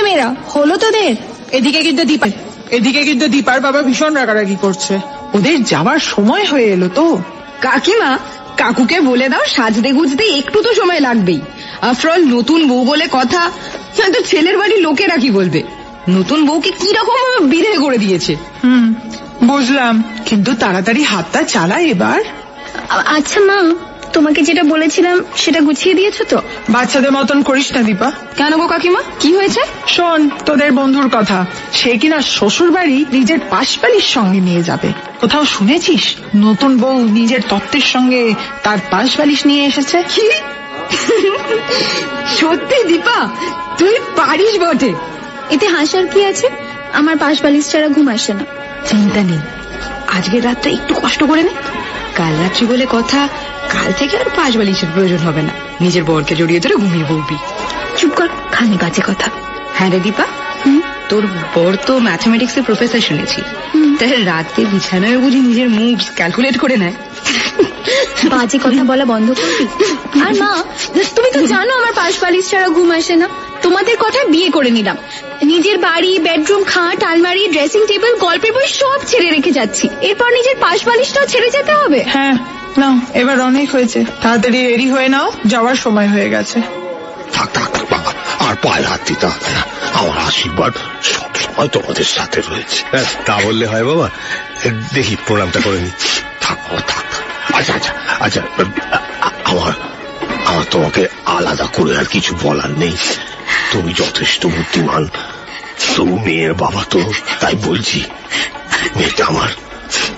মেয়েরা হলো তোদের? এদিকে কিন্তু দীপার বাবা ভীষণ রাগারাগি করছে। ওদের যাওয়ার সময় হয়ে এলো তো। কাকিমা, কাকুকে বলে দাও সাজতে গুজতে একটু তো সময় লাগবেই। আফটার অল নতুন বউ বলে কথা, তো ছেলের বাড়ির লোকেরা কি বলবে? নতুন বউকে কি রকম বিধে করে দিয়েছে। বুঝলাম, কিন্তু তাড়াতাড়ি হাতটা চালা এবার। আচ্ছা মা, তোমাকে যেটা বলেছিলাম সেটা গুছিয়ে দিয়েছো তো? বাচ্চাদের মতন করিস না দীপা। কেন গো কাকিমা, কি হয়েছে? শোন তোদের বন্ধুর কথা, সে কিনা শ্বশুর বাড়ি নিজের পাশবাড়ির সঙ্গে নিয়ে যাবে। কোথাও শুনেছিস নতুন বউ নিজের তত্ত্বের সঙ্গে তার পাশবালিশ নিয়ে এসেছে? কি সত্যি দীপা, তুই পারিস বটে। এতে হাসার কি আছে? আমার পাশ বালিশ ছাড়া ঘুম আসে না। চিন্তা নেই, আজকের রাতটা একটু কষ্ট করে নে। কাল রাত্রি বলে কথা, কাল থেকে আর পাশ বালিশের প্রয়োজন হবে না। নিজের বরকে জড়িয়ে ধরে ঘুমিয়ে পড়বি। চুপ কর, খালি বাজে কথা। হ্যাঁ রে দীপা, তোর বর তো ম্যাথমেটিক্স এর প্রফেসর শুনেছি, তাই রাতে বিছানায় বুঝি নিজের মুভস ক্যালকুলেট করে নেয়। বাজে কথা বলা বন্ধ করবি? আর মা, তুমি তো জানো আমার পাশ বালিশ ছাড়া ঘুম আসে না। তোমাদের কথা বিয়ে করে নিলাম, নিজের বাড়ি, বেডরুম, খাট, আলমারি, ড্রেসিং টেবিল, গল্পের বই সব ছেড়ে রেখে যাচ্ছি। এরপর নিজের পাশ বালিশটাও ছেড়ে যেতে হবে? হ্যাঁ, নাও এবার অনেক হয়েছে, তাড়াতাড়ি রেডি হয়ে নাও, যাওয়ার সময় হয়ে গেছে। থাক থাক বাবা, আর পায়ে হাত দিতে হবে না। আমার আশীর্বাদ সবসময় তোমাদের সাথে রয়েছে। তা বললে হয় বাবা, দেখি প্রণামটা করে নি। থাক বাবা থাক। আচ্ছা আচ্ছা আচ্ছা, আমার তোমাকে আলাদা করে আর কিছু বলার নেই। তুমি যথেষ্ট বুদ্ধিমান, তবু মেয়ের বাবা তো, তাই বলছি মেয়েটা আমার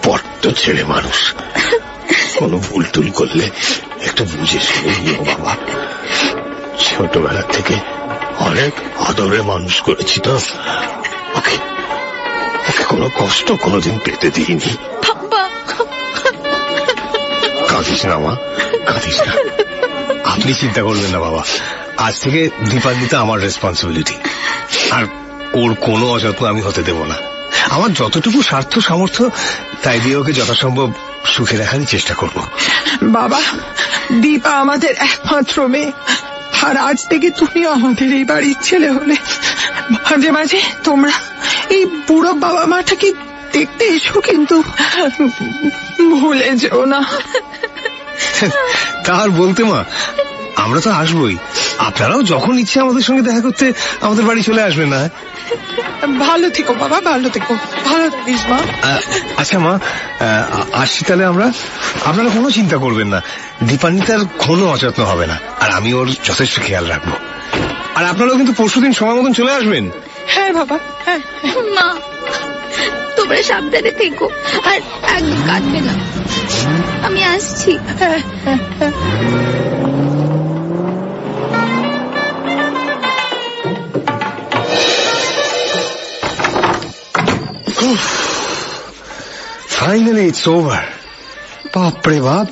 বড্ড ছেলে মানুষ। কোনো ভুল টুল করলে একটু বুঝে শুনে নিও বাবা। ছোটবেলা থেকে অনেক আদরে মানুষ করেছি তো, ওকে কোনো কষ্ট কোনোদিন পেতে দিইনি। কাঁদিস না মা, কাঁদিস না। আপনি চিন্তা করবেন না বাবা, আজ থেকে দীপান্বিতা আমার রেসপন্সিবিলিটি, আর ওর কোনো অযত্ন আমি হতে দেব না। আমার যতটুকু স্বার্থ সামর্থ্য তাই দিয়ে ওকে যথাসম্ভব সুখে রাখারই চেষ্টা করব। বাবা, দীপা আমাদের একমাত্র মেয়ে, আর আজ থেকে তুমিও আমাদের এই বাড়ির ছেলে হলে। মাঝে মাঝে তোমরা এই বুড়ো বাবা মাটাকে দেখতে এসো, কিন্তু ভুলে যেও না। তার বলতে মা, আমরা তো আসবোই, আপনারাও যখন ইচ্ছে আমাদের সঙ্গে দেখা করতে আমাদের বাড়ি চলে আসবেন না? ভালো থেকো বাবা, ভালো থেকো, ভালো থাকিস মা। আচ্ছা মা, আসছি তাহলে আমরা। আপনারা কোনো চিন্তা করবেন না, দীপান্বিতার কোনো অযত্ন হবে না, আর আমি ওর যথেষ্ট খেয়াল রাখবো। আর আপনারাও কিন্তু পরশুদিন সময় মতন চলে আসবেন। হ্যাঁ বাবা, হ্যাঁ। মা, তোমরা সাবধানে থেকো, আর একদম কাঁদবে না। আমি আসছি। Finally it's over. বাপরে বাপ,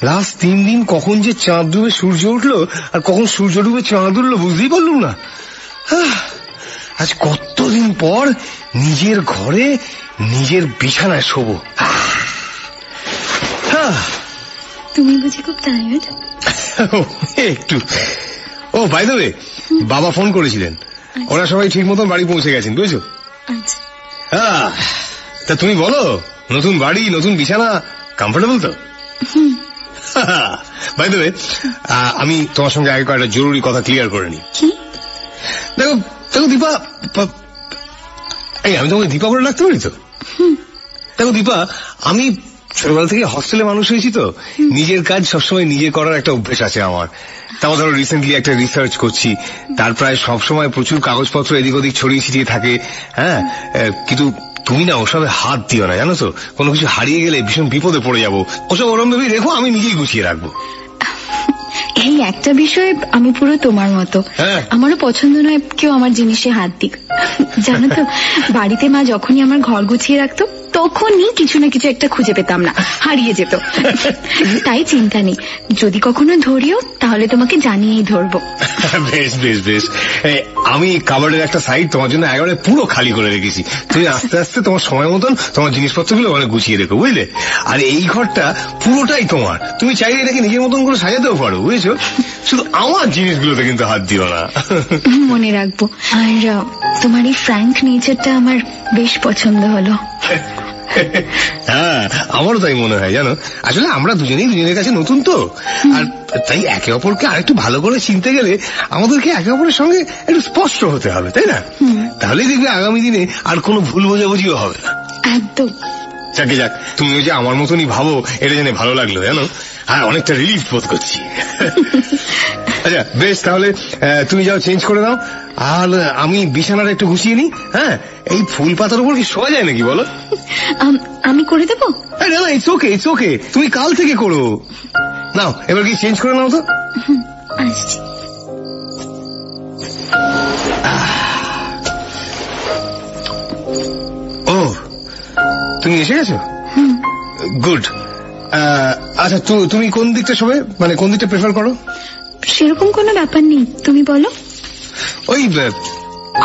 লাস্ট 3 দিন কখন যে চাঁদ ডুবে সূর্য উঠলো আর কখন সূর্য ডুবে চাঁদ উঠলো বুঝতেই পারলুম না। আজ কতদিন পর নিজের ঘরে নিজের বিছানায় শোবো। তুমি বুঝি খুব টায়ার্ড? একটু। ও বাই দ্য ওয়ে, বাবা ফোন করেছিলেন, ওরা সবাই ঠিক মতন বাড়ি পৌঁছে গেছেন, বুঝছো? তা তুমি বলো, নতুন বাড়ি, নতুন বিছানা, কমফোর্টেবল তো? বাই দ্য ওয়ে, আমি তোমার সঙ্গে আগে কয়েকটা জরুরি কথা ক্লিয়ার করে নি। দেখো দেখো দীপা, এই আমি তোমাকে দীপা করে রাখতে পারি তো? দেখো দীপা, আমি ছোটবেলা থেকে হস্টেলে মানুষ হয়েছি তো, নিজের কাজ সবসময় নিজে করার একটা অভ্যেস আছে আমার। তারপর ধরো রিসেন্টলি একটা রিসার্চ করছি, তার প্রায় সবসময় প্রচুর কাগজপত্র এদিক ওদিক ছড়িয়ে ছিটিয়ে থাকে। হ্যাঁ, কিন্তু তুমি না ওসবে হাত দিও না, জানো তো? কোনো কিছু হারিয়ে গেলে ভীষণ বিপদে পড়ে যাবো। ওসব ওরম ভেবেই রেখো, আমি নিজেই গুছিয়ে রাখবো। এই একটা বিষয়ে আমি পুরো তোমার মতো। আমারও পছন্দ নয় কেউ আমার জিনিসে হাত দিক। জানো তো, বাড়িতে মা যখনই আমার ঘর গুছিয়ে রাখতো তখনই কিছু না কিছু একটা খুঁজে পেতাম না, হারিয়ে যেত। তাই চিন্তা নেই, যদি কখনো ধরিও তাহলে তোমাকে জানিয়েই ধরবো। বেশ বেশ বেশ, আমি কাবার্ডের একটা সাইড তোমার জন্য একেবারে পুরো খালি করে রেখেছি। তুমি আস্তে আস্তে তোমার সময় মতন তোমার জিনিসপত্রগুলো ওখানে গুছিয়ে রেখো, বুঝলে? আর এই ঘরটা পুরোটাই তোমার, তুমি চাইলে এটাকে নিজের মতন করে সাজাতেও পারো, বুঝেছো? শুধু আমার জিনিসগুলোতে কিন্তু হাত দিও না। মনে রাখবো। আর তোমার এই ফ্র্যাঙ্ক নেচারটা আমার বেশ পছন্দ হলো। হ্যাঁ, আমারও তাই মনে হয়। জানো, আসলে আমরা দুজনেই দুজনের কাছে নতুন তো, আর তাই একে অপরকে আরেকটু ভালো করে চিনতে গেলে আমাদেরকে একে অপরের সঙ্গে একটু স্পষ্ট হতে হবে, তাই না? তাহলেই দেখবে আগামী দিনে আর কোনো ভুল বোঝাবুঝিও হবে না। একদম। যাকে যাক, তুমি ওই যে আমার মতনই ভাবো, এটা জেনে ভালো লাগলো, জানো। আর অনেকটা রিলিফ বোধ করছি। আচ্ছা বেশ, তাহলে তুমি যাও, চেঞ্জ করে দাও, আর আমি বিছানাটা একটু গুছিয়ে নিই। হ্যাঁ, এই ফুল পাতার উপর কি শোয়া যায় নাকি বলো? আমি করে দেবো? না না, ইটস ওকে, ইটস ওকে, তুমি কাল থেকে করো। নাও, এবার কি চেঞ্জ করে নাও তো। আসছি। ও, তুমি এসে গেছো? গুড। আচ্ছা, তুমি কোন দিকটা শোবে, মানে কোন দিকটা প্রেফার করো? সেরকম কোনো ব্যাপার নেই, তুমি বলো। ওই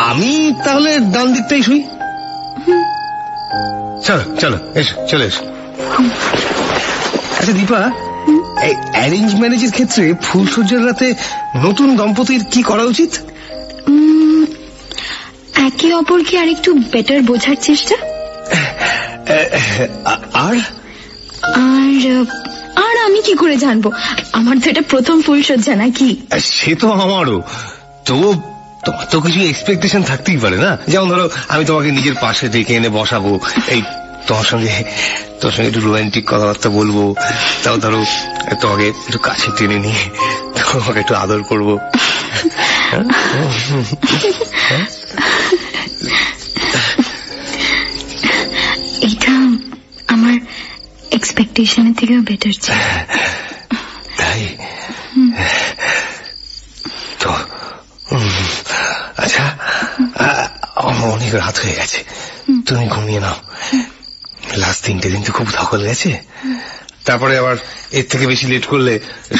আমি তাহলে ডান দিকটাই শুই। চলো চলো, এসো, চলে এসো। আচ্ছা দীপা, এই অ্যারেঞ্জ ম্যারেজের ক্ষেত্রে ফুলসজ্জার রাতে নতুন দম্পতির কি করা উচিত? একে অপরকে আর একটু বেটার বোঝার চেষ্টা। আর আর আমি কি করে জানবো? আমার তো এটা প্রথম ফুলসজ্জা, নাকি? সে তো আমারও। তবু তোমার তো কিছু এক্সপেকটেশন থাকতেই পারে না? যেমন ধরো, আমি তোমাকে নিজের পাশে ডেকে এনে বসাবো, এই তোমার সঙ্গে একটু রোমান্টিক কথাবার্তা বলবো, তাও ধরো তোমাকে একটু কাছে টেনে নিয়ে তোমাকে একটু আদর করবো। এটা আমার এক্সপেকটেশনের থেকেও বেটার ছিল। তাই তো? আচ্ছা, অনেক রাত হয়ে গেছে, তুমি ঘুমিয়ে নাও। লাস্ট 3 দিন তো খুব ধকল গেছে, তারপরে আবার এর থেকে বেশি লেট করলে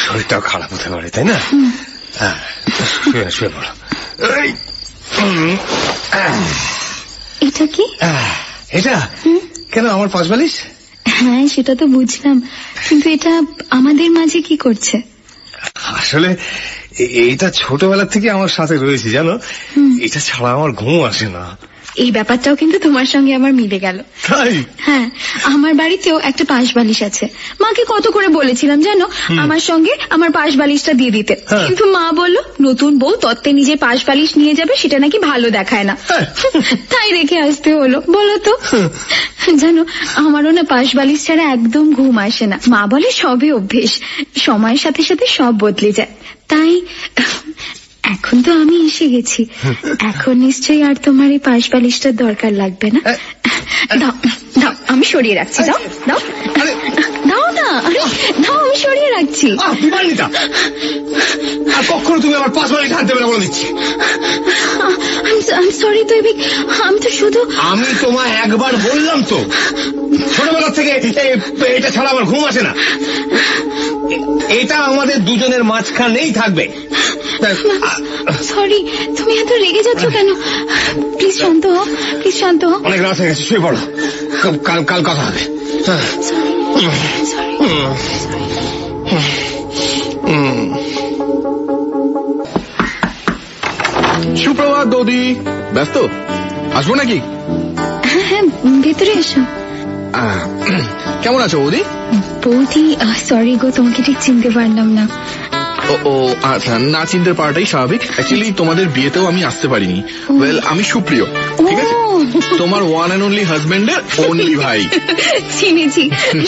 শরীরটাও খারাপ হতে পারে, তাই না? হ্যাঁ, শুয়ে পড়ো। এটা কি? এটা কেন, আমার পাশ বালিশ? হ্যাঁ, সেটা তো বুঝলাম, কিন্তু এটা আমাদের মাঝে কি করছে? আসলে এইটা ছোটবেলা থেকে আমার সাথে রয়েছে, জানো। এটা ছাড়া আমার ঘুম আসে না। এই ব্যাপারটাও কিন্তু তোমার সঙ্গে আমার মিলে গেল। তাই? হ্যাঁ, আমার বাড়িতেও একটা পাশ বালিশ আছে। মাকে কত করে বলেছিলাম জানো, আমার সঙ্গে আমার পাশ বালিশটা দিয়ে দিতে, কিন্তু মা বললো নতুন বউ তত্ত্বে নিজে পাশ বালিশ নিয়ে যাবে, সেটা নাকি ভালো দেখায় না। তাই রেখে আসতে হলো, বলো তো। জানো, আমারও না পাশ বালিশ ছাড়া একদম ঘুম আসে না। মা বলে সবই অভ্যেস, সময়ের সাথে সাথে সব বদলে যায়। তাই এখন তো আমি এসে গেছি, এখন নিশ্চয়ই আর তোমার এই পাশ বালিশটার দরকার লাগবে না। দাও দাও, আমি সরিয়ে রাখছি। দাও দাও দাও না, দাও, আমি সরিয়ে রাখছি। আর কখনো তুমি আমার পাশ বালিশ হাত দেবে না বলে দিচ্ছি। সরি দৈবিক, আমি তো শুধু... আমি তোমায় একবার বললাম তো, ছোটবেলা থেকে এটা ছাড়া আমার ঘুম আসে না। এটা আমাদের দুজনের মাঝখানেই থাকবে। সরি, তুমি এত রেগে যাচ্ছ কেন? প্লিজ শান্ত হও, প্লিজ শান্ত হও। অনেক রাত হয়ে গেছে, শুয়ে পড়ো, কাল কথা হবে। সুপ্রভাত বৌদি, ব্যস্ত? আসবো নাকি? হ্যাঁ হ্যাঁ, ভেতরে এসো। কেমন আছো বৌদি? বৌদি, সরি গো, তোমাকে ঠিক চিনতে পারলাম না। ও আচ্ছা, না চিনতে পারাটাই স্বাভাবিক। অ্যাকচুয়ালি তোমাদের বিয়েতেও আমি আসতে পারিনি। ওয়েল, আমি সুপ্রিয়, ঠিক আছে? তোমার ওয়ান অ্যান্ড অনলি হাজবেন্ডের অনলি ভাই। চিনেছি,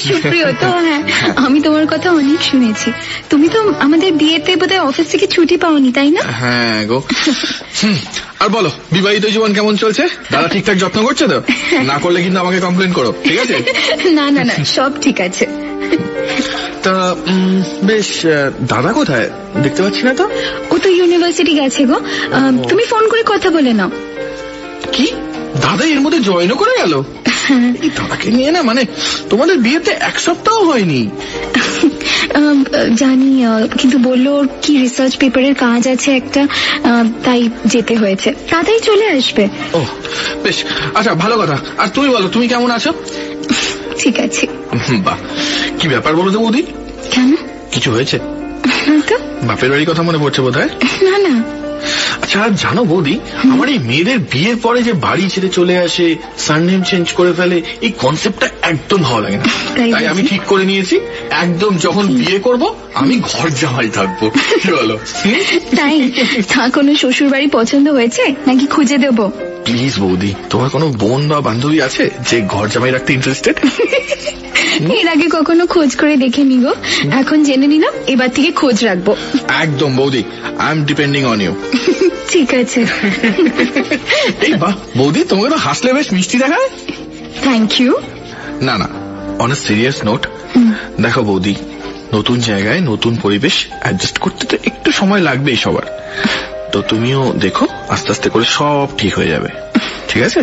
সুপ্রিয় তো। হ্যাঁ, আমি তোমার কথা অনেক শুনেছি। তুমি তো আমাদের বিয়েতে বোধহয় অফিস থেকে ছুটি পাওনি, তাই না? হ্যাঁ গো। আর বলো, বিবাহিত জীবন কেমন চলছে? দাদা ঠিকঠাক যত্ন করছে তো? না করলে কিন্তু আমাকে কমপ্লেন করো, ঠিক আছে? না না না, সব ঠিক আছে। তা বেশ, দাদা কোথায়? দেখতে পাচ্ছি না তো। ও তো ইউনিভার্সিটি গেছে গো, তুমি ফোন করে কথা বলে নাও। কি, দাদা এর মধ্যে জয়েনও করে গেল? এই দাদাকে নিয়ে না, মানে তোমাদের বিয়েতে 1 সপ্তাহ হয়নি। জানি, কিন্তু বললো ওর কি রিসার্চ পেপারের কাজ আছে একটা, তাই যেতে হয়েছে। তাড়াতাড়ি চলে আসবে। ও বেশ, আচ্ছা ভালো কথা। আর তুমি বলো, তুমি কেমন আছো? ঠিক আছে। বাহ, কি ব্যাপার বলো তো বৌদি? কেন, কিছু হয়েছে? না তো। বাপের বাড়ির কথা মনে পড়ছে বোধ হয়? না না। আচ্ছা জানো বৌদি, আমার এই মেয়েদের বিয়ের পরে যে বাড়ি ছেড়ে চলে আসে, সারনেম চেঞ্জ করে ফেলে, এই কনসেপ্টটা একদম ভালো লাগে না। তাই আমি ঠিক করে নিয়েছি, একদম যখন বিয়ে করব আমি ঘর জামাই থাকবো। কি বলো? তাই? তা কোনো শ্বশুর বাড়ি পছন্দ হয়েছে নাকি খুঁজে দেবো? প্লিজ বৌদি, তোমার কোনো বোন বা বান্ধবী আছে যে ঘর জামাই রাখতে ইন্টারেস্টেড? এর আগে কখনো খোঁজ করে দেখিনি গো, এখন জেনে নিলাম, এবার থেকে খোঁজ রাখবো। একদম বৌদি, I am depending on you. ঠিক আছে। এই বাহ বৌদি, তোমাকে তো হাসলে বেশ মিষ্টি দেখায়। Thank you. না না, অন এ সিরিয়াস নোট, দেখো বৌদি, নতুন জায়গায় নতুন পরিবেশ অ্যাডজাস্ট করতে তো একটু সময় লাগবেই সবার। তো তুমিও দেখো, আস্তে আস্তে করে সব ঠিক হয়ে যাবে, ঠিক আছে?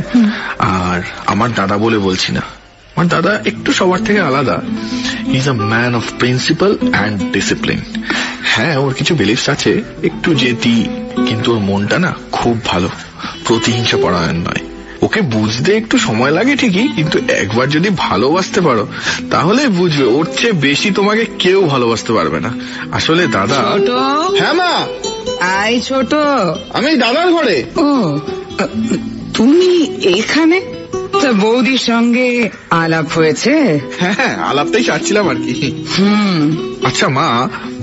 আর আমার দাদা বলে বলছি না, আমার দাদা একটু সবার থেকে আলাদা। He is a man of principal and discipline. হ্যাঁ, ওর কিছু বিলিফস আছে, একটু জেদি, কিন্তু ওর মনটা না খুব ভালো, প্রতিহিংসা পরায়ণ নয়। ওকে বুঝতে একটু সময় লাগে ঠিকই, কিন্তু একবার যদি ভালোবাসতে পারো তাহলে বুঝবে ওর চেয়ে বেশি তোমাকে কেউ ভালোবাসতে পারবে না। আসলে দাদা। হ্যাঁ মা। আই ছোট, আমি দাদার ঘরে। ও তুমি এখানে? তা বৌদির সঙ্গে আলাপ হয়েছে? হ্যাঁ, আলাপটাই সারছিলাম আর কি। আচ্ছা মা,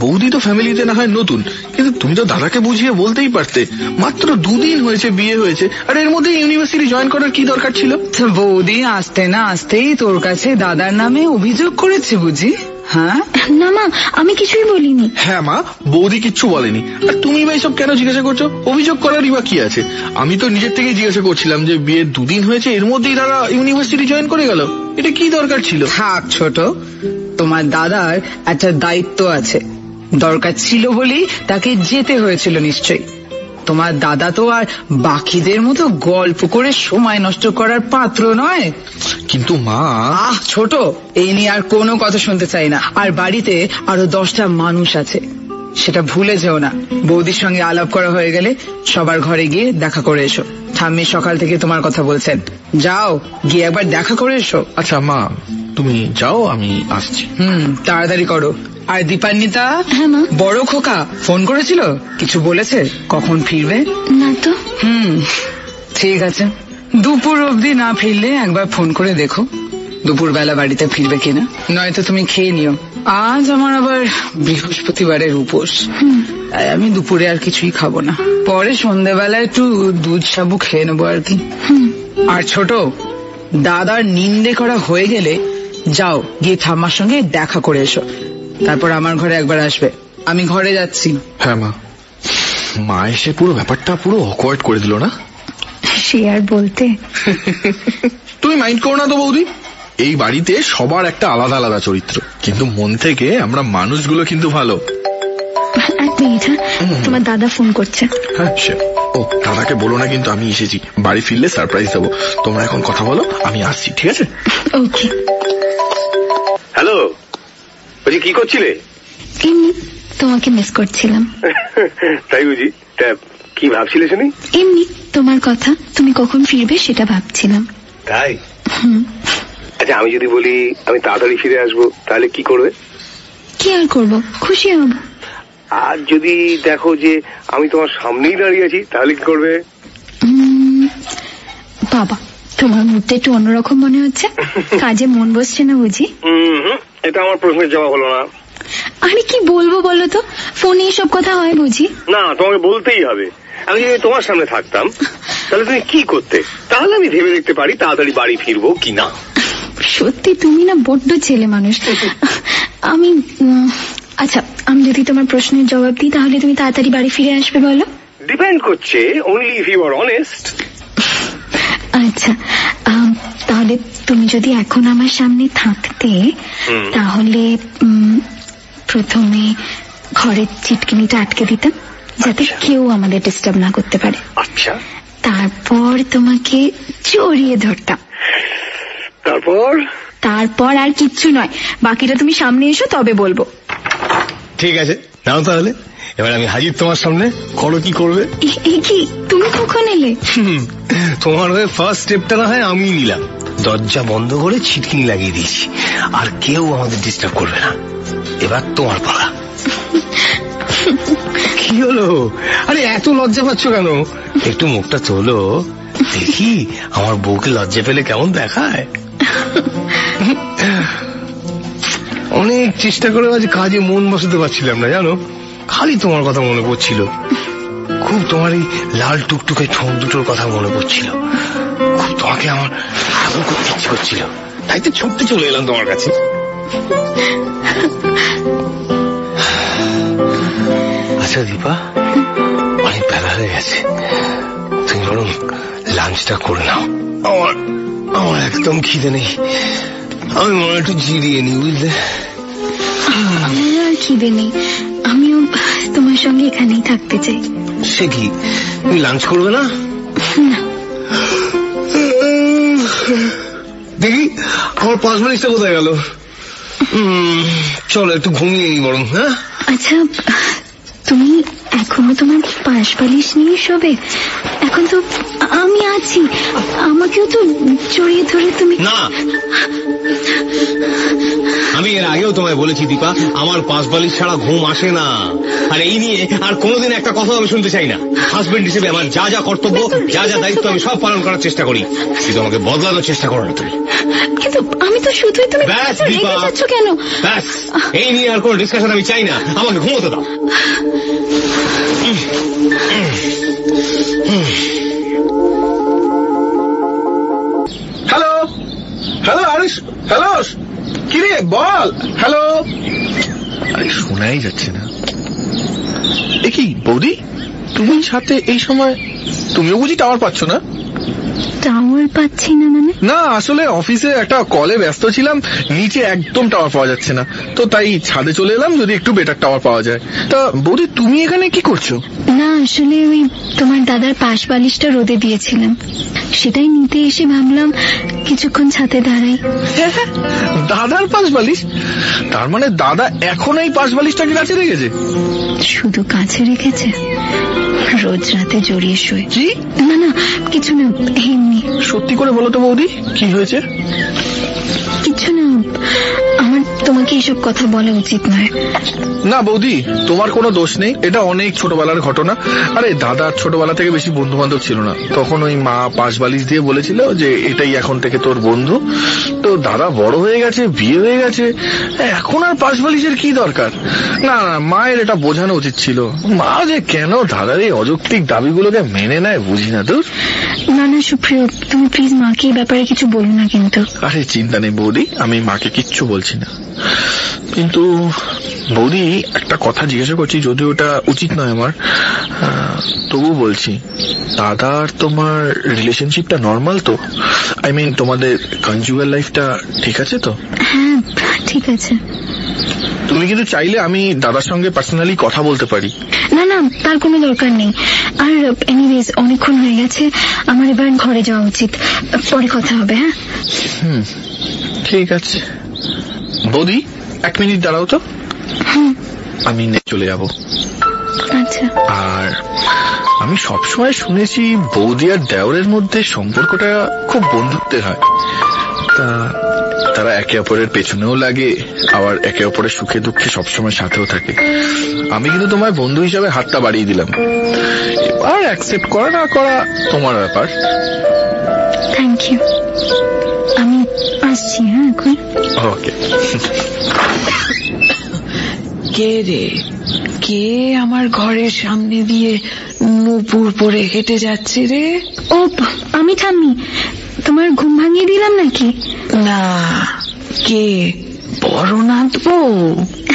বৌদি তো ফ্যামিলিতে না হয় নতুন, কিন্তু তুমি তো দাদাকে বুঝিয়ে বলতেই পারতে, মাত্র 2 দিন হয়েছে বিয়ে হয়েছে, আর এর মধ্যে ইউনিভার্সিটি জয়েন করার কি দরকার ছিল? বৌদি আসতে না আসতেই তোর কাছে দাদার নামে অভিযোগ করেছে বুঝি? হ্যাঁ না মা, আমি কিছুই বলিনি। হ্যাঁ মা, বৌদি কিচ্ছু বলেনি, আর তুমি বা এসব কেন জিজ্ঞাসা করছো? অভিযোগ করারই বা কি আছে? আমি তো নিজের থেকে জিজ্ঞাসা করছিলাম যে বিয়ের 2 দিন হয়েছে, এর মধ্যেই দাদা ইউনিভার্সিটি জয়েন করে গেল, এটা কি দরকার ছিল? থাক ছোট, তোমার দাদার একটা দায়িত্ব আছে, দরকার ছিল বলেই তাকে যেতে হয়েছিল নিশ্চয়ই। তোমার দাদা তো আর বাকিদের মতো গল্প করে সময় নষ্ট করার পাত্র নয়। কিন্তু মা। ছোট, এই নিয়ে আর কোনো কথা শুনতে চাই না। আর বাড়িতে আরো 10টা মানুষ আছে, সেটা ভুলে যেও না। বৌদির সঙ্গে আলাপ করা হয়ে গেলে সবার ঘরে গিয়ে দেখা করে এসো। ঠাম্মি সকাল থেকে তোমার কথা বলছেন, যাও গিয়ে একবার দেখা করে এসো। আচ্ছা মা, তুমি যাও, আমি আসছি। তাড়াতাড়ি করো। আর দীপান্বিতা? হ্যাঁ মা। বড় খোকা ফোন করেছিল? কিছু বলেছে কখন ফিরবে? না তো। ঠিক আছে, দুপুর অবধি না ফিরলে একবার ফোন করে দেখো দুপুরবেলা বাড়িতে ফিরবে কিনা, নয়তো তুমি খেয়ে নিও। আজ আমার আবার বৃহস্পতিবারের উপোস, তাই আমি দুপুরে আর কিছুই খাবো না। পরে সন্ধ্যেবেলা একটু দুধ সাবু খেয়ে নেবো আর কি। আর ছোট, দাদার নিন্দে করা হয়ে গেলে যাও গিয়ে ঠাম্মার সঙ্গে দেখা করে এসো, তারপর আমার ঘরে একবার আসবে। আমি ঘরে যাচ্ছি। হ্যাঁ মা। মা এসে পুরো ব্যাপারটা পুরো অকওয়ার্ড করে দিল না? সে আর বলতে। তুমি মাইন্ড করো না তো বৌদি, এই বাড়িতে সবার একটা আলাদা আলাদা চরিত্র, কিন্তু মন থেকে আমরা মানুষগুলো কিন্তু ভালো। এক মিনিট, তোমার দাদা ফোন করছে। হ্যাঁ সে। ও দাদাকে বলো না কিন্তু আমি এসেছি, বাড়ি ফিরলে সারপ্রাইজ দেবো। তোমরা এখন কথা বলো, আমি আসছি, ঠিক আছে? ওকে। হ্যালো, বলছি কি করছিলে? এমনি তোমাকে মিস করছিলাম। তাই বুঝি? তা কি ভাবছিলে শুনি? এমনি তোমার কথা, তুমি কখন ফিরবে সেটা ভাবছিলাম। তাই? আচ্ছা, আমি যদি বলি আমি তাড়াতাড়ি ফিরে আসবো, তাহলে কি করবে? কি আর করবো, খুশি হব। আর যদি দেখো যে আমি তোমার সামনেই দাঁড়িয়ে আছি, তাহলে কি করবে? বাবা, তোমার মুডটা একটু অন্যরকম মনে হচ্ছে, কাজে মন বসছে না বুঝি? এটা আমার প্রশ্নের জবাব হলো না। আরে কি বলবো বলো তো, ফোনে এসব কথা হয় বুঝি? না, তোমাকে বলতেই হবে। আমি যদি তোমার সামনে থাকতাম তাহলে তুমি কি করতে, তাহলে আমি ভেবে দেখতে পারি তাড়াতাড়ি বাড়ি ফিরবো কিনা। সত্যি তুমি না বড্ড ছেলে মানুষ। আমি আচ্ছা, আমি যদি তোমার প্রশ্নের জবাব দিই তাহলে তুমি তাড়াতাড়ি বাড়ি ফিরে আসবে বলো? ডিপেন্ড করছে, only if you are honest. আচ্ছা, তাহলে তুমি যদি এখন আমার সামনে থাকতে, তাহলে প্রথমে ঘরের চিটকিনিটা আটকে দিতাম, যাতে কেউ আমাদের ডিস্টার্ব না করতে পারে। আচ্ছা। তারপর তোমাকে জড়িয়ে ধরতাম। তারপর আর কিচ্ছু নয়, বাকিটা তুমি সামনে এসো তবে বলবো। ঠিক আছে, নাও তাহলে, এবার আমি হাজির তোমার সামনে, করো কি করবে। কি তুমি কখন এলে? তোমার হয়ে ফার্স্ট স্টেপটা না হয় আমি নিলাম, দরজা বন্ধ করে ছিটকিনি লাগিয়ে দিয়েছি, আর কেউ আমাদের ডিস্টার্ব করবে না। এবার তোমার পালা। কি হলো? আরে এত লজ্জা পাচ্ছ কেন? একটু মুখটা তোলো, দেখি আমার বউকে লজ্জা পেলে কেমন দেখায়। অনেক চেষ্টা করে আজ কাজে মন বসাতে পারছিলাম না জানো, খালি তোমার কথা মনে পড়ছিল, খুব তোমার এই লাল টুকটুকে ঠোঁট দুটোর কথা মনে পড়ছিল, খুব তোমাকে আমার আদর করতে ইচ্ছে করছিল, তাই তো ছুটতে চলে এলাম তোমার কাছে। আচ্ছা দীপা, অনেক বেলা হয়ে গেছে, তুমি বরং লাঞ্চটা করে নাও, আমার একদম খিদে নেই, আমি মনে একটু জিরিয়ে নি, বুঝলে। আমার আর খিদে নেই, আমিও তোমার সঙ্গে এখানেই থাকতে চাই। সে কি, তুমি লাঞ্চ করবে না? দেখি আমার 5 মিনিটটা কোথায় গেল। চলো একটু ঘুমিয়ে নি বরং। হ্যাঁ আচ্ছা, তুমি এখনো তোমার পাশ বালিশ নিয়ে শোবে? এখন তো আমি আছি, আমাকেও তো জড়িয়ে ধরে তুমি। না, আমি এর আগেও তোমায় বলেছি দীপা, আমার পাশ বালিশ ছাড়া ঘুম আসে না, আর এই নিয়ে আর কোনোদিন একটা কথা আমি শুনতে চাই না। হাজবেন্ড হিসেবে আমার যা যা কর্তব্য, যা যা দায়িত্ব আমি সব পালন করার চেষ্টা করি, কিন্তু আমাকে বদলানোর চেষ্টা করো না তুমি। কিন্তু আমি তো শুধুই, তুমি ব্যাস রেগে দীপা, যাচ্ছ কেন? ব্যাস, এই নিয়ে আর কোনো ডিসকাশন আমি চাই না, আমাকে ঘুমোতে দাও। হ্যালো হ্যালো আরে হ্যালো, কিরে বল। হ্যালো, আরে শোনাই যাচ্ছে না। এ কি বৌদি, তুমি সাথে এই সময়? তুমিও বুঝি টাওয়ার পাচ্ছ না? টাওয়ার পাচ্ছি না মানে? না, আসলে অফিসে একটা কলে ব্যস্ত ছিলাম, নিচে একদম টাওয়ার পাওয়া যাচ্ছে না, তো তাই ছাদে চলে এলাম, যদি একটু বেটার টাওয়ার পাওয়া যায়। তা বৌদি, তুমি এখানে কি করছো? না, আসলে ওই তোমার দাদার পাশ বালিশটা রোদে দিয়েছিলাম, সেটাই নিতে এসে ভাবলাম কিছুক্ষণ ছাদে দাঁড়াই। দাদার পাশ বালিশ? তার মানে দাদা এখন এই পাশ বালিশটাকে কাছে রেখেছে? শুধু কাছে রেখেছে, রোজ রাতে জড়িয়ে শোয়। কি? না না, কিছু না, এমনি। সত্যি করে বলো তো বৌদি, কি হয়েছে? কিছু না, আমার তোমাকে এইসব কথা বলা উচিত নয়। না বৌদি, তোমার কোনো দোষ নেই, এটা অনেক ছোটবেলার ঘটনা। আরে দাদার ছোটবেলা থেকে বেশি বন্ধু বান্ধব ছিল না, তখন ওই মা পাশ বালিশ দিয়ে বলেছিল যে এটাই এখন থেকে তোর বন্ধু। তো দাদা বড় হয়ে গেছে, বিয়ে হয়ে গেছে, এখন আর পাশ বালিশের কি দরকার? না না, মায়ের এটা বোঝানো উচিত ছিল। মা যে কেন দাদার এই অযৌক্তিক দাবিগুলোকে মেনে নেয় বুঝি না। তোর না না সুপ্রিয়, তুমি প্লিজ মাকে এই ব্যাপারে কিছু বলো না কিন্তু। আরে চিন্তা নেই বৌদি, আমি মাকে কিচ্ছু বলছি না। কিন্তু বৌদি, একটা কথা জিজ্ঞাসা করছি, যদিও ওটা উচিত নয় আমার, তবু বলছি, দাদার তোমার রিলেশনশিপটা নর্মাল তো? আই মিন তোমাদের কনজুগাল লাইফটা ঠিক আছে তো? হ্যাঁ ঠিক আছে। তুমি কিন্তু চাইলে আমি দাদার সঙ্গে পার্সোনালি কথা বলতে পারি। না না, তার কোনো দরকার নেই। আর এনিওয়েজ অনেকক্ষণ হয়ে গেছে, আমার এবার ঘরে যাওয়া উচিত, পরে কথা হবে। হ্যাঁ ঠিক আছে। বৌদি 1 মিনিট দাঁড়াও তো, আমি চলে যাব। আচ্ছা। আর আমি সবসময় শুনেছি বৌদি আর দেওরের মধ্যে সম্পর্কটা খুব বন্ধুত্বের হয়, তা তারা একে অপরের পেছনেও লাগে, আবার একে অপরের সুখে দুঃখে সবসময় সাথেও থাকে। আমি কিন্তু তোমায় বন্ধু হিসাবে হাতটা বাড়িয়ে দিলাম, এবার অ্যাকসেপ্ট করা না করা তোমার ব্যাপার। থ্যাংক ইউ, আমি আসছি। হ্যাঁ এখন ওকে। কে রে, কে আমার ঘরের সামনে দিয়ে নুপুর পরে হেঁটে যাচ্ছে রে? ও, আমি ঠাম্মি, তোমার ঘুম ভাঙিয়ে দিলাম নাকি? না, কে? বড়নাথ বউ?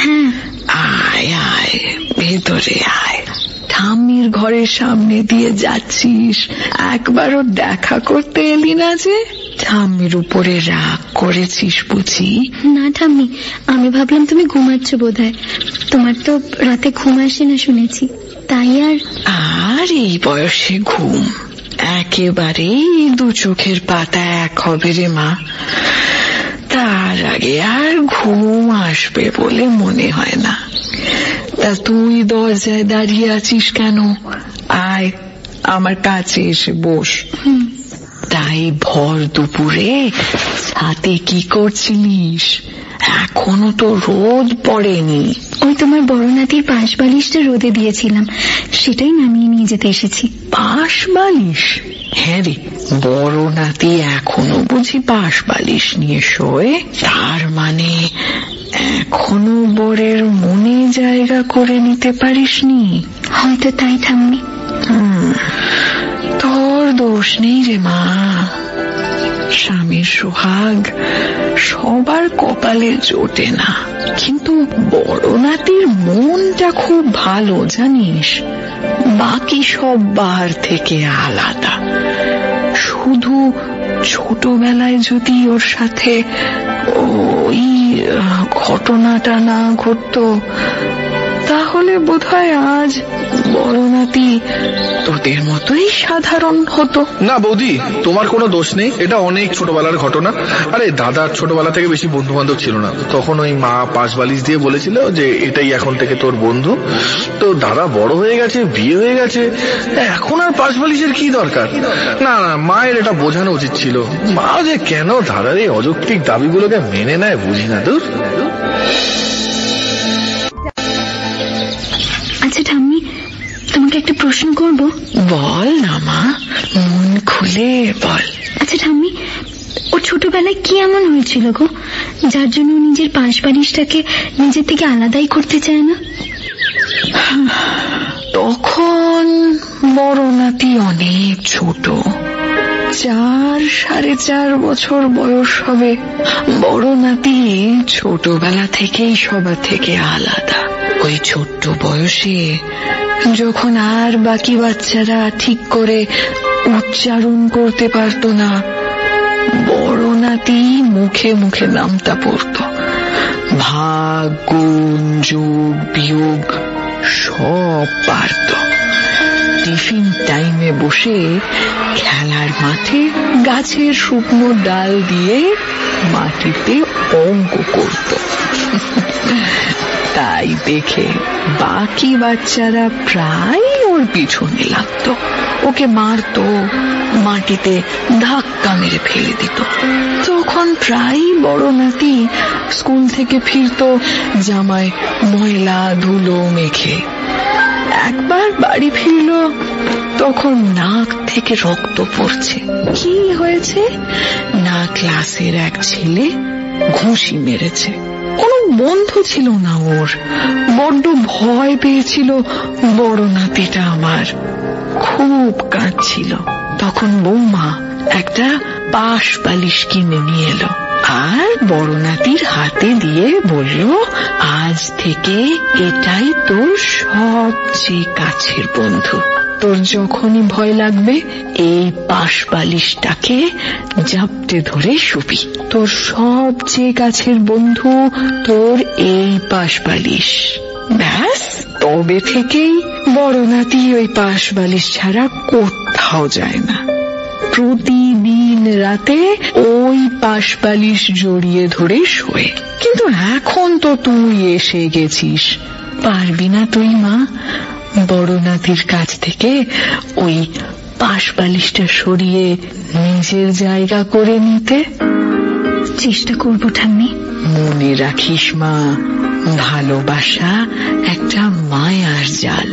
হ্যাঁ। আয় আয়, ভেতরে আয়। ঠাম্মির ঘরের সামনে দিয়ে যাচ্ছিস, একবারও দেখা করতে এলি না যে? ঠাম্মির উপরে রাগ করেছিস বুঝি? না ঠাম্মি, আমি ভাবলাম তুমি ঘুমাচ্ছ বোধহয়, তোমার তো রাতে ঘুম আসে না শুনেছি, তাই। আর এই বয়সে ঘুম একেবারেই 2 চোখের পাতা এক হবে রে মা। তার আগে আর ঘুম আসবে বলে মনে হয় না। তা তুই দরজায় দাঁড়িয়ে আছিস কেন? আয় আমার কাছে এসে বস। তাই ভর দুপুরে ছাদে কি করছিলিস? এখনো তো রোদ পড়েনি। ওই তোমার বড় নাতির পাশ বালিশটা রোদে দিয়েছিলাম, সেটাই নামিয়ে নিয়ে যেতে এসেছি। পাশ বালিশ? হ্যাঁ রে, বড় নাতি এখনো বুঝি পাশ বালিশ নিয়ে শোয়? তার মানে এখনো বরের মনে জায়গা করে নিতে পারিসনি? হয়তো তাই ঠাম্মি। তোর দোষ নেই রে মা। স্বামীর সোহাগ সবার কপালে জোটে না, কিন্তু বড় নাতির মনটা খুব ভালো জানিস। বাকি সব বাহার থেকে আলাদা। শুধু ছোটবেলায় যদি ওর সাথে ওই ঘটনাটা না ঘটতো, তাহলে বোধহয় আজ বড় নাতি তোদের মতোই সাধারণ হতো। না বৌদি, তোমার কোনো দোষ নেই, এটা অনেক ছোটবেলার ঘটনা। আরে দাদার ছোটবেলা থেকে বেশি বন্ধু বান্ধব ছিল না, তখন ওই মা পাশ বালিশ দিয়ে বলেছিল যে এটাই এখন থেকে তোর বন্ধু। তো দাদা বড় হয়ে গেছে, বিয়ে হয়ে গেছে, এখন আর পাশ বালিশের কি দরকার? না না, মায়ের এটা বোঝানো উচিত ছিল। মা যে কেন দাদার এই অযৌক্তিক দাবিগুলোকে মেনে নেয় বুঝি না। দূর। আচ্ছা ঠাম্মি, তোমাকে একটা প্রশ্ন করব। বল না মা, মন খুলে বল। আচ্ছা ঠাম্মি, ও ছোটবেলায় কি এমন হয়েছিল গো, যার জন্য নিজের পাশ বালিশটাকে নিজের থেকে আলাদাই করতে চায় না? তখন বড় নাতি অনেক ছোট, 4-4.5 বছর বয়স হবে। বড় নাতি ছোটবেলা থেকেই সবার থেকে আলাদা। ওই ছোট্ট বয়সে যখন আর বাকি বাচ্চারা ঠিক করে উচ্চারণ করতে পারতো না, বড় নাতি মুখে মুখে নামতা পড়ত। ভাগ, গুণ, যোগ, বিয়োগ সব পারত। টিফিন টাইমে বসে খেলার মাঠে গাছের শুকনো ডাল দিয়ে মাটিতে অঙ্ক করত। তাই দেখে বাকি বাচ্চারা প্রায় ওর পিছনে লাগত, ওকে মারত, মাটিতে ধাক্কা মেরে ফেলে দিত। তখন প্রায় বড় নাতি স্কুল থেকে ফিরত জামায় ময়লা ধুলো মেখে। একবার বাড়ি ফিরল, তখন নাক থেকে রক্ত পড়ছে। কি হয়েছে? না, ক্লাসের এক ছেলে ঘুষি মেরেছে। কোনো বন্ধু ছিল না ওর, বড্ড ভয় পেয়েছিল বড় নাতিটা আমার, খুব কাঁদছিল। তখন বৌমা একটা পাশ বালিশ কিনে নিয়ে এলো আর বড় নাতির হাতে দিয়ে বলল, আজ থেকে এটাই তোর সবচেয়ে কাছের বন্ধু। তোর যখনই ভয় লাগবে এই পাশ বালিশটাকে জাপটে ধরে শুবি। তোর সবচেয়ে কাছের বন্ধু তোর এই পাশ বালিশ। ব্যাস, তবে থেকেই বড় নাতি ওই পাশ বালিশ ছাড়া কোথাও যায় না। প্রতিদিন রাতে ওই পাশ বালিশ জড়িয়ে ধরে শোয়। কিন্তু এখন তো তুই এসে গেছিস, পারবি না তুই মা বড় নাতির কাছ থেকে ওই পাশ বালিশটা সরিয়ে নিজের জায়গা করে নিতে? চেষ্টা করবো ঠাম্মি। মনে রাখিস মা, ভালোবাসা একটা মায়ার জাল।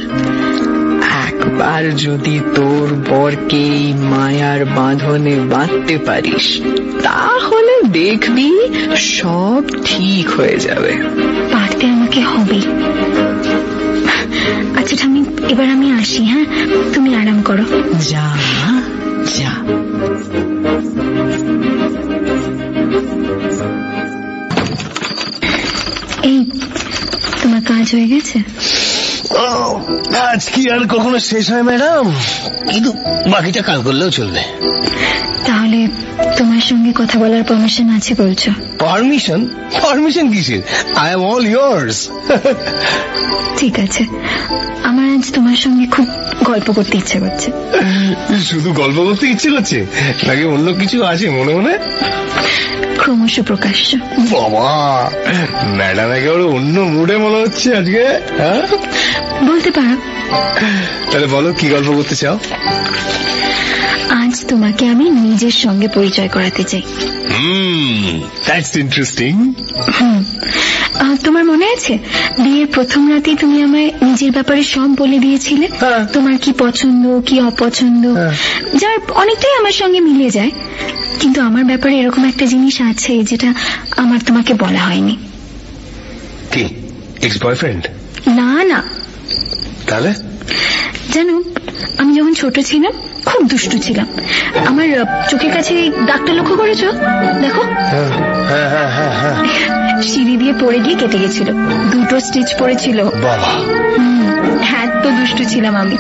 একবার যদি তোর বরকে মায়ার বাঁধনে বাঁধতে পারিস, তাহলে দেখবি সব ঠিক হয়ে যাবে। পারতে আমাকে হবেই। আচ্ছা ঠাম্মি, এবার আমি আসি। হ্যাঁ, তুমি আরাম করো। যা যা। এই, তোমার কাজ হয়ে গেছে? আজ কি আর কখনো শেষ হয় ম্যাডাম, কিন্তু বাকিটা কাল করলেও চলবে। তাহলে তোমার সঙ্গে কথা বলার পারমিশন আছে বলছো? পারমিশন? পারমিশন কিসের? I am all years. ঠিক আছে, আমার আজ তোমার সঙ্গে খুব গল্প করতে ইচ্ছে করছে। শুধু গল্প করতে ইচ্ছে করছে নাকি অন্য কিছু আছে মনে মনে? ক্রমশ প্রকাশ্য। বাবা, ম্যাডাম একেবারে অন্য মুডে মনে হচ্ছে আজকে। বলতে পারো। তাহলে বলো, কি গল্প করতে চাও? আজ তোমাকে আমি নিজের সঙ্গে পরিচয় করাতে চাই। That's interesting. তোমার মনে আছে বিয়ের প্রথম রাতেই তুমি আমায় নিজের ব্যাপারে সব বলে দিয়েছিলে? তোমার কি পছন্দ কি অপছন্দ, যার অনেকটাই আমার সঙ্গে মিলে যায়। কিন্তু আমার ব্যাপারে এরকম একটা জিনিস আছে যেটা আমার তোমাকে বলা হয়নি। কি, এক্স বয়ফ্রেন্ড? না না। তাহলে? জানো, আমি যখন ছোট ছিলাম খুব দুষ্টু ছিলাম। আমার চোখের কাছে দাগটা লক্ষ্য করেছো? দেখো, সিঁড়ি দিয়ে পড়ে গিয়ে কেটে গেছিল, 2টো স্টিচ পড়েছিল। বাবা, এত দুষ্টু ছিলাম আমি।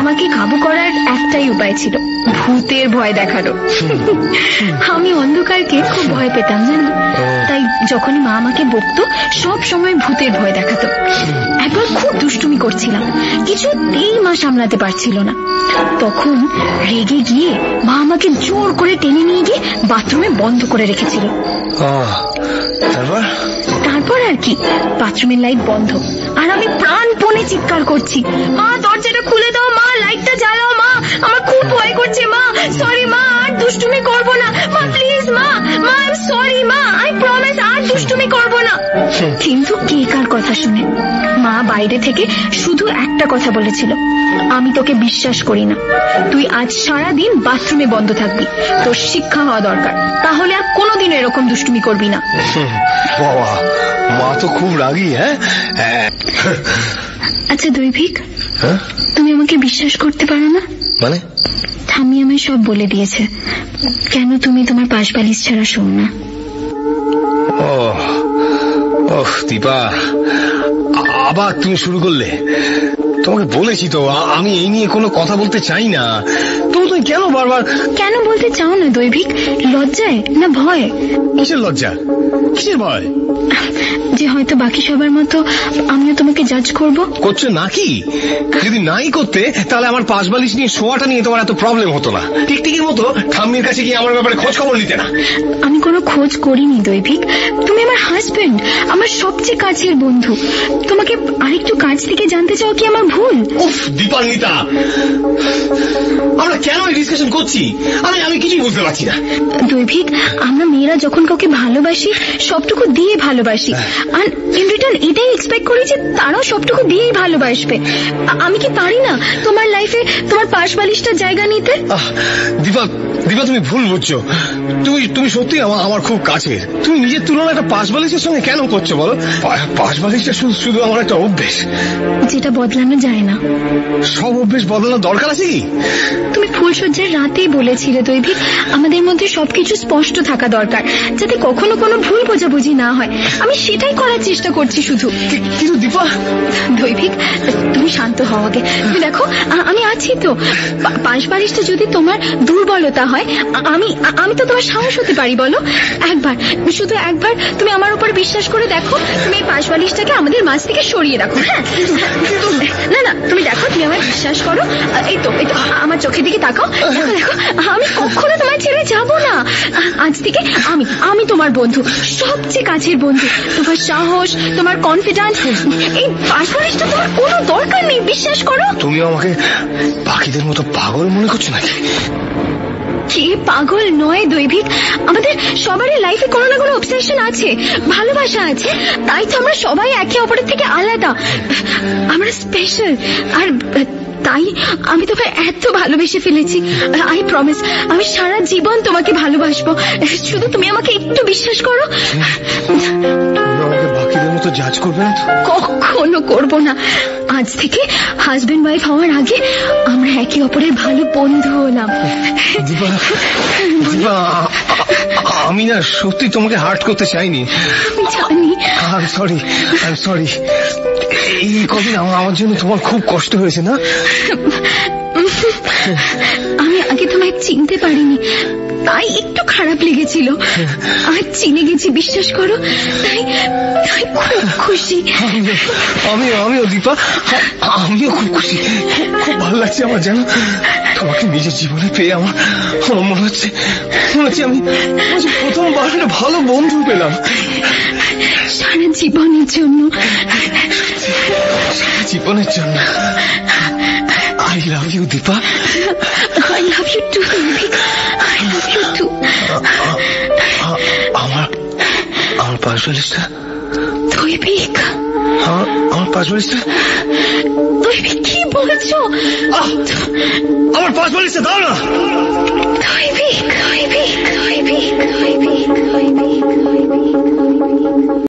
আমাকে কাবু করার একটাই উপায় ছিল, ভূতের ভয় দেখানো। আমি অন্ধকারকে খুব ভয় পেতাম জানো, তাই যখনই মা আমাকে বকতো সব সময় ভূতের ভয় দেখাতো। একবার খুব দুষ্টুমি করছিলাম, কিছুতেই মা সামলাতে পারছিল না। তখন রেগে গিয়ে মা আমাকে জোর করে টেনে নিয়ে গিয়ে বাথরুমে বন্ধ করে রেখেছিল। তারপর আর কি, বাথরুমের লাইট বন্ধ, আর আমি প্রাণপণে চিৎকার করছি, মা দরজাটা খুলে দাও, মা লাইটটা জ্বালাও, মা আমার খুব ভয় করছে, মা সরি মা, আর দুষ্টুমি করবো না, মা প্লিজ, মা মা আই এম সরি, মা আই প্রমিস আর দুষ্টুমি করবো না। কিন্তু কে কার কথা শুনে? মা বাইরে থেকে শুধু একটা কথা বলেছিল, আমি তোকে বিশ্বাস করি না, তুই আজ সারাদিন বাথরুমে বন্ধ থাকবি, তোর শিক্ষা হওয়া দরকার, তাহলে আর কোনোদিন এরকম দুষ্টুমি করবি না। বাবা, মা তো খুব রাগী। আচ্ছা দৈভিক, তুমি আমাকে বিশ্বাস করতে পারো না? মানে? ঠাম্মি আমায় সব বলে দিয়েছে, কেন তুমি তোমার পাশ বালিশ ছাড়া শোও না। ওহ দীপা, আবার তুমি শুরু করলে। তোমাকে বলেছি তো আমি এই নিয়ে কোনো কথা বলতে চাই না, তুমি কেন বারবার? কেন বলতে চাও না দৈভিক? লজ্জায় না ভয়? কিসের লজ্জা, কিসের ভয়? যে হয়তো বাকি সবার মতো আমিও তোমাকে জাজ করব। করছো নাকি? যদি নাই করতে তাহলে আমার পাশ বালিশ নিয়ে শোয়াটা নিয়ে তোমার এত প্রবলেম হতো না। টিকটিকির মতো ঠাম্মির কাছে গিয়ে আমার ব্যাপারে খোঁজ খবর নিতে না। আমি কোনো খোঁজ করিনি দৈভিক, তুমি আমার হাজবেন্ড, আমার সবচেয়ে কাছের বন্ধু। তোমাকে আরেকটু কাছ থেকে জানতে চাও কি আমার ভুল? উফ দীপান্বিতা, আমরা কেন এই ডিসকাশন করছি আমি কিছুই বুঝতে পারছি না। দৈভিক, আমরা মেয়েরা যখন কাউকে ভালোবাসি সবটুকু দিয়ে ভালোবাসি, আর ইন রিটার্ন এটাই এক্সপেক্ট করি যে তারাও সবটুকু দিয়েই ভালোবাসবে। আমি কি পারি না তোমার লাইফে তোমার পাশ বালিশটার জায়গা নিতে? দীপা, তুমি ভুল বুঝছো। তুমি সত্যি আমার খুব কাছের। তুমি নিজের তুলনা একটা পাশ বালিশের সঙ্গে কেন করছো বলো? পাশ বালিশটা শুধু আমার একটা অভ্যেস, যেটা বদলানো যায় না। সব অভ্যেস বদলানোর দরকার আছে কি? তুমি ফুলসজ্জার রাতেই বলেছিলে দৈভিক, আমাদের মধ্যে সবকিছু স্পষ্ট থাকা দরকার, যাতে কখনো কোনো ভুল বোঝাবুঝি না হয়। আমি সেটাই করার চেষ্টা করছি শুধু। কিন্তু দীপা। দৈভিক, তুমি শান্ত হও আগে। তুমি দেখো আমি আছি তো। পাশ বালিশটা যদি তোমার দুর্বলতা হয়, আমি তো তোমার সাহস হতে পারি বলো। শুধু একবার তুমি আমার উপর বিশ্বাস করে দেখো, তুমি এই পাশ বালিশটাকে আমাদের মাঝ থেকে সরিয়ে রাখো। হ্যাঁ না তুমি দেখো, তুমি আমায় বিশ্বাস করো। এই তো আমার চোখের দিকে তাকাও, দেখো আমি কখনো তোমায় ছেড়ে যাব না। আজ থেকে আমি তোমার বন্ধু, সবচেয়ে কাছের বন্ধু। তোমার সাহস, তোমার কনফিডেন্স, এই পাশ বালিশটা তোমার কোনো দরকার নেই, বিশ্বাস করো। তুমি আমাকে বাকিদের মতো পাগল মনে করছো নাকি? কে পাগল নয় দৈভিক, আমাদের সবারই লাইফে কোনো না কোনো অবসেশন আছে, ভালোবাসা আছে, তাই তো আমরা সবাই একে অপরের থেকে আলাদা, আমরা স্পেশাল। আর তাই আমি তোকে এত ভালোবেসে ফেলেছি। আই প্রমিস, আমি সারা জীবন তোমাকে ভালোবাসবো, শুধু তুমি আমাকে একটু বিশ্বাস করো। আমাকে বাকিদের মতো জাজ করবে না? কখনো করবো না। আজ থেকে হাজবেন্ড ওয়াইফ হওয়ার আগে আমরা একে অপরের ভালো বন্ধু হলাম। আমি না সত্যি তোমাকে হার্ট করতে চাইনি। জানি। I am sorry. এই কদিন আমার জন্য তোমার খুব কষ্ট হয়েছে না? আমি আগে তোমায় চিনতে পারিনি, তাই একটু খারাপ লেগেছিল। আজ চিনে গেছি, বিশ্বাস করো, তাই খুব খুশি। আমিও দীপা, আমিও খুব খুশি। খুব ভালো লাগছে আমার, জানো, তোমাকে নিজের জীবনে পেয়ে আমার মনে হচ্ছে আমি প্রথমবার একটা ভালো বন্ধু পেলাম। সারা জীবনের জন্য, জীবনের জন্য। I love you, Dipa. I love you too, baby. I love you too. আমার পাশ বালিশটা, দৈবিক, আমার পাশ বালিশটা। দৈবিক কি বলছো? আমার পাশ বালিশটা দাও না। দৈবিক